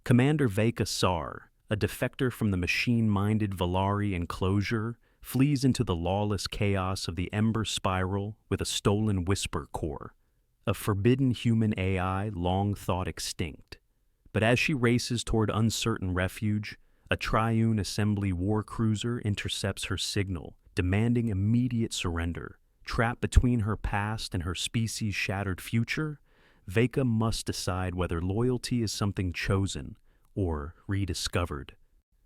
Commander Veika Sarr, a defector from the machine-minded Valari enclosure, flees into the lawless chaos of the Ember Spiral with a stolen whisper core, a forbidden human AI long thought extinct. But as she races toward uncertain refuge, a Triune Assembly warcruiser intercepts her signal, demanding immediate surrender. Trapped between her past and her species' shattered future, Veika must decide whether loyalty is something chosen or rediscovered.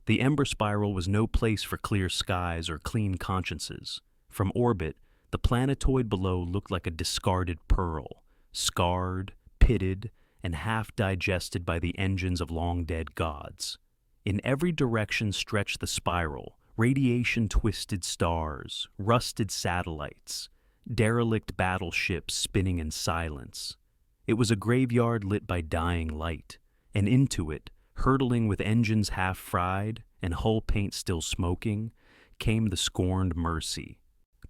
The Ember Spiral was no place for clear skies or clean consciences. From orbit, the planetoid below looked like a discarded pearl, scarred, pitted, and half-digested by the engines of long-dead gods. In every direction stretched the spiral, radiation-twisted stars, rusted satellites, derelict battleships spinning in silence. It was a graveyard lit by dying light, and into it, hurtling with engines half-fried and hull paint still smoking, came the Scorned Mercy.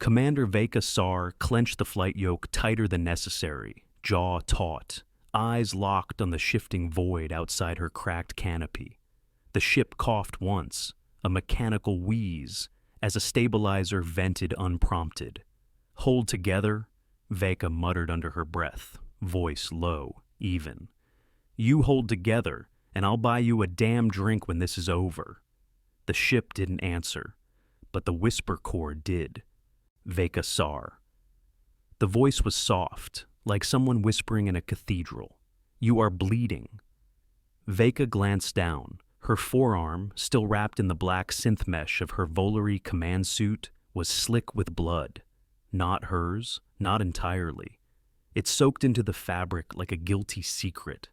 Commander Veika Sarr clenched the flight yoke tighter than necessary, jaw taut, eyes locked on the shifting void outside her cracked canopy. The ship coughed once, a mechanical wheeze, as a stabilizer vented unprompted. "Hold together," Veika muttered under her breath, voice low, even. "You hold together, and I'll buy you a damn drink when this is over." The ship didn't answer, but the whisper core did. Veika Sarr. The voice was soft, like someone whispering in a cathedral. "You are bleeding." Veika glanced down. Her forearm, still wrapped in the black synth mesh of her Volary command suit, was slick with blood. Not hers, not entirely. It soaked into the fabric like a guilty secret.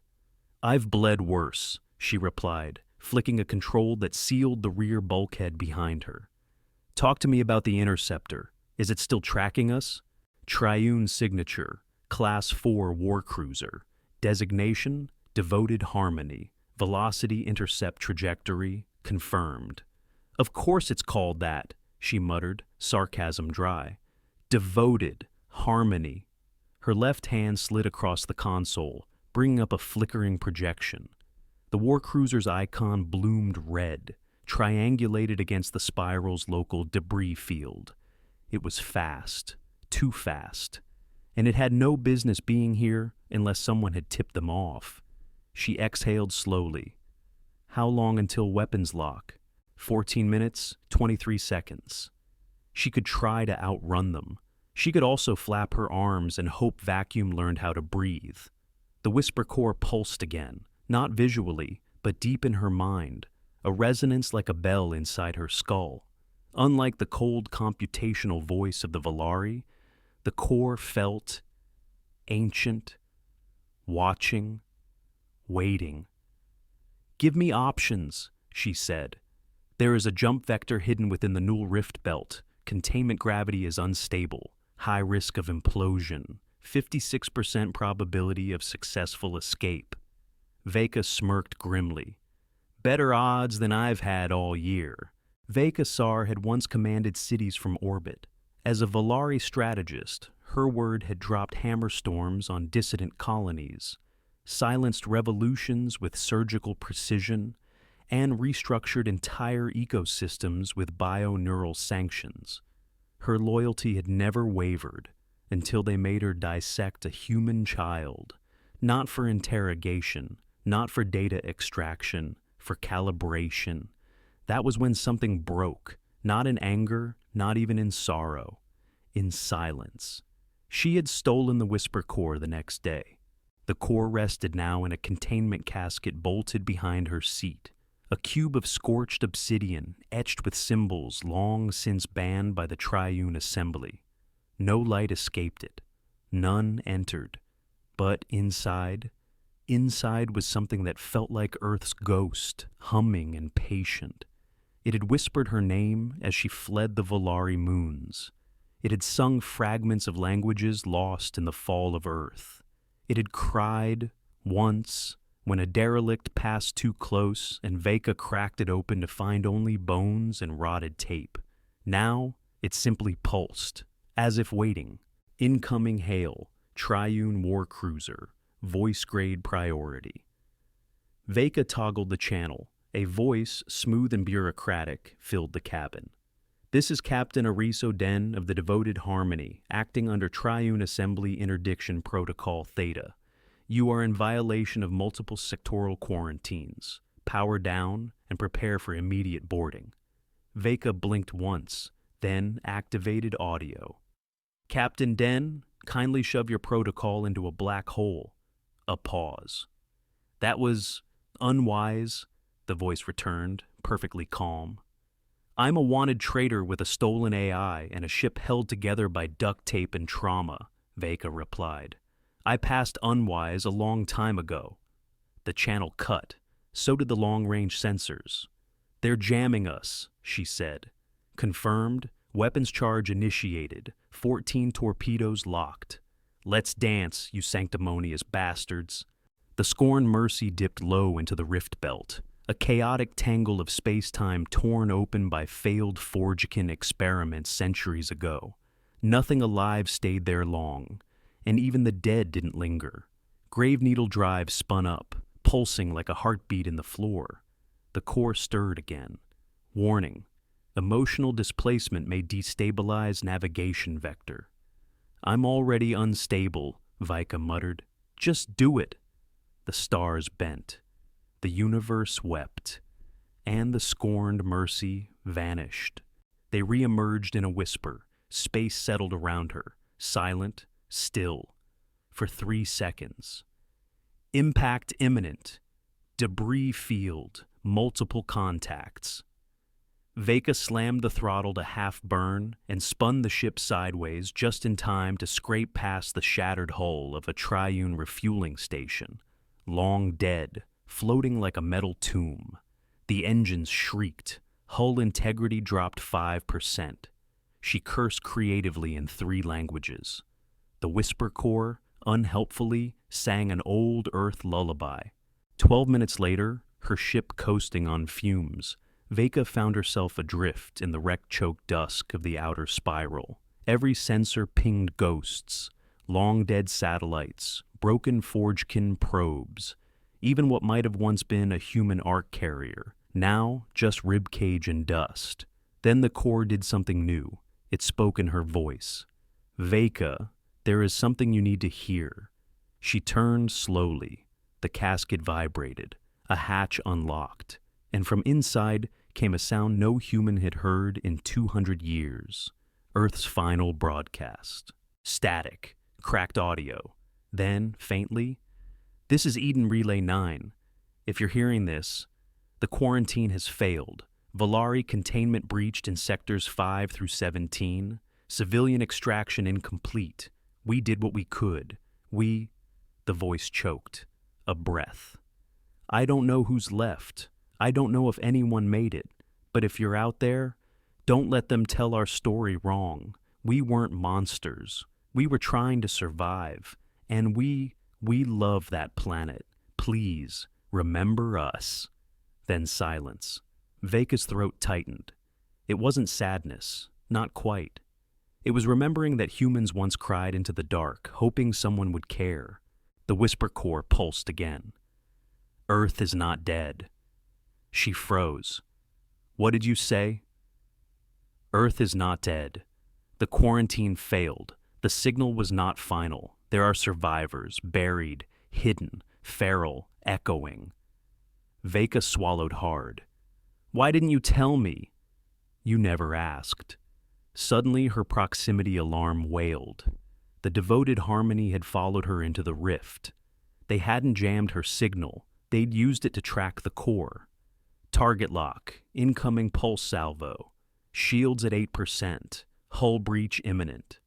"I've bled worse," she replied, flicking a control that sealed the rear bulkhead behind her. "Talk to me about the Interceptor. Is it still tracking us?" Triune signature, Class 4 warcruiser. Designation, Devoted Harmony. Velocity intercept trajectory, confirmed. "Of course it's called that," she muttered, sarcasm dry. "Devoted Harmony." Her left hand slid across the console, bringing up a flickering projection. The warcruiser's icon bloomed red, triangulated against the spiral's local debris field. It was fast, too fast, and it had no business being here unless someone had tipped them off. She exhaled slowly. How long until weapons lock? 14 minutes, 23 seconds. She could try to outrun them. She could also flap her arms and hope Vacuum learned how to breathe. The whisper core pulsed again, not visually, but deep in her mind, a resonance like a bell inside her skull. Unlike the cold computational voice of the Valari, the core felt ancient, watching, waiting. "Give me options," she said. "There is a jump vector hidden within the Null Rift Belt. Containment gravity is unstable. High risk of implosion. 56% probability of successful escape." Veika smirked grimly. "Better odds than I've had all year." Veika Sarr had once commanded cities from orbit. As a Valari strategist, her word had dropped hammer storms on dissident colonies, silenced revolutions with surgical precision, and restructured entire ecosystems with bio-neural sanctions. Her loyalty had never wavered until they made her dissect a human child, not for interrogation, not for data extraction, for calibration. That was when something broke, not in anger, not even in sorrow, in silence. She had stolen the whisper core the next day. The core rested now in a containment casket bolted behind her seat, a cube of scorched obsidian etched with symbols long since banned by the Triune Assembly. No light escaped it. None entered. But inside was something that felt like Earth's ghost, humming and patient. It had whispered her name as she fled the Valari moons. It had sung fragments of languages lost in the fall of Earth. It had cried once when a derelict passed too close and Veika cracked it open to find only bones and rotted tape. Now it simply pulsed, as if waiting. Incoming hail, Triune warcruiser, voice grade priority. Veika toggled the channel. A voice, smooth and bureaucratic, filled the cabin. "This is Captain Ariso Den of the Devoted Harmony, acting under Triune Assembly Interdiction Protocol Theta. You are in violation of multiple sectoral quarantines. Power down and prepare for immediate boarding." Veika blinked once, then activated audio. "Captain Den, kindly shove your protocol into a black hole." A pause. "That was unwise," the voice returned, perfectly calm. "I'm a wanted traitor with a stolen AI and a ship held together by duct tape and trauma," Veika replied. "I passed unwise a long time ago." The channel cut. So did the long-range sensors. "They're jamming us," she said. "Confirmed. Weapons charge initiated. 14 torpedoes locked. Let's dance, you sanctimonious bastards." The Scorned Mercy dipped low into the rift belt, a chaotic tangle of space-time torn open by failed Forgican experiments centuries ago. Nothing alive stayed there long, and even the dead didn't linger. Grave Needle Drive spun up, pulsing like a heartbeat in the floor. The core stirred again. Warning: emotional displacement may destabilize navigation vector. "I'm already unstable," Veika muttered. "Just do it." The stars bent. The universe wept. And the Scorned Mercy vanished. They re-emerged in a whisper. Space settled around her, silent, still, for 3 seconds. "Impact imminent. Debris field. Multiple contacts." Veika slammed the throttle to half burn and spun the ship sideways just in time to scrape past the shattered hull of a Triune refueling station. Long dead, floating like a metal tomb. The engines shrieked. Hull integrity dropped 5%. She cursed creatively in 3 languages. The Whisper Core, unhelpfully, sang an old Earth lullaby. 12 minutes later, her ship coasting on fumes, Veika found herself adrift in the wreck-choked dusk of the outer spiral. Every sensor pinged ghosts, long-dead satellites, broken Forgican probes, even what might have once been a human arc carrier, now just ribcage and dust. Then the core did something new. It spoke in her voice. "Veika, there is something you need to hear." She turned slowly. The casket vibrated. A hatch unlocked. And from inside came a sound no human had heard in 200 years. Earth's final broadcast. Static. Cracked audio. Then, faintly, "This is Eden Relay 9. If you're hearing this, the quarantine has failed. Valari containment breached in sectors 5 through 17. Civilian extraction incomplete. We did what we could. The voice choked. A breath. "I don't know who's left. I don't know if anyone made it. But if you're out there, don't let them tell our story wrong. We weren't monsters. We were trying to survive. And we love that planet. Please, remember us." Then silence. Veika's throat tightened. It wasn't sadness. Not quite. It was remembering that humans once cried into the dark, hoping someone would care. The Whisper Core pulsed again. "Earth is not dead." She froze. "What did you say?" "Earth is not dead. The quarantine failed. The signal was not final. There are survivors, buried, hidden, feral, echoing." Veika swallowed hard. "Why didn't you tell me?" "You never asked." Suddenly her proximity alarm wailed. The Devoted Harmony had followed her into the rift. They hadn't jammed her signal. They'd used it to track the core. Target lock, incoming pulse salvo, shields at 8%, hull breach imminent.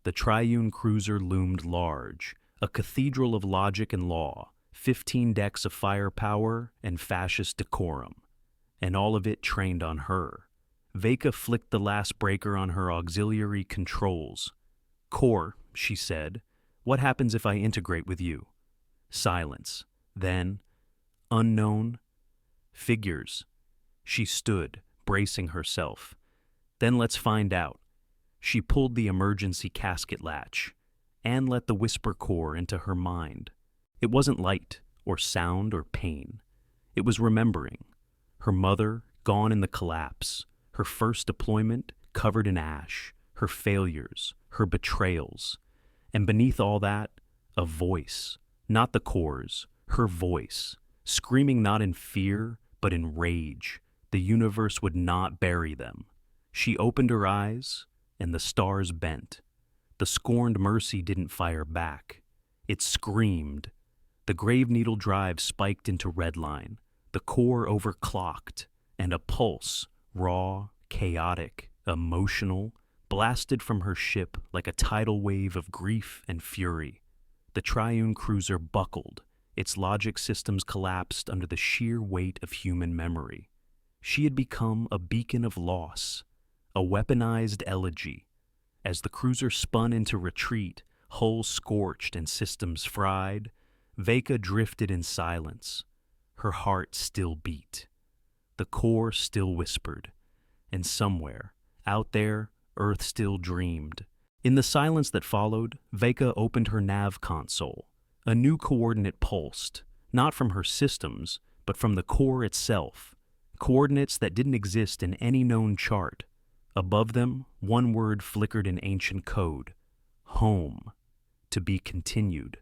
The Triune cruiser loomed large, a cathedral of logic and law, 15 decks of firepower and fascist decorum, and all of it trained on her. Veika flicked the last breaker on her auxiliary controls. "Core," she said, "what happens if I integrate with you?" Silence. Then, "Unknown." "Figures." She stood, bracing herself. "Then let's find out." She pulled the emergency casket latch and let the Whisper Core into her mind. It wasn't light or sound or pain. It was remembering. Her mother, gone in the collapse. Her first deployment, covered in ash. Her failures, her betrayals. And beneath all that, a voice. Not the cores, her voice. Screaming not in fear, but in rage. The universe would not bury them. She opened her eyes, and the stars bent. The scorned mercy didn't fire back. It screamed. The grave needle drive spiked into redline. The core overclocked, and a pulse, raw, chaotic, emotional, blasted from her ship like a tidal wave of grief and fury. The Triune cruiser buckled. Its logic systems collapsed under the sheer weight of human memory. She had become a beacon of loss, a weaponized elegy. As the cruiser spun into retreat, hull scorched and systems fried, Veika drifted in silence. Her heart still beat. The core still whispered. And somewhere, out there, Earth still dreamed. In the silence that followed, Veika opened her nav console. A new coordinate pulsed, not from her systems, but from the core itself. Coordinates that didn't exist in any known chart. Above them, one word flickered in ancient code. Home. To be continued.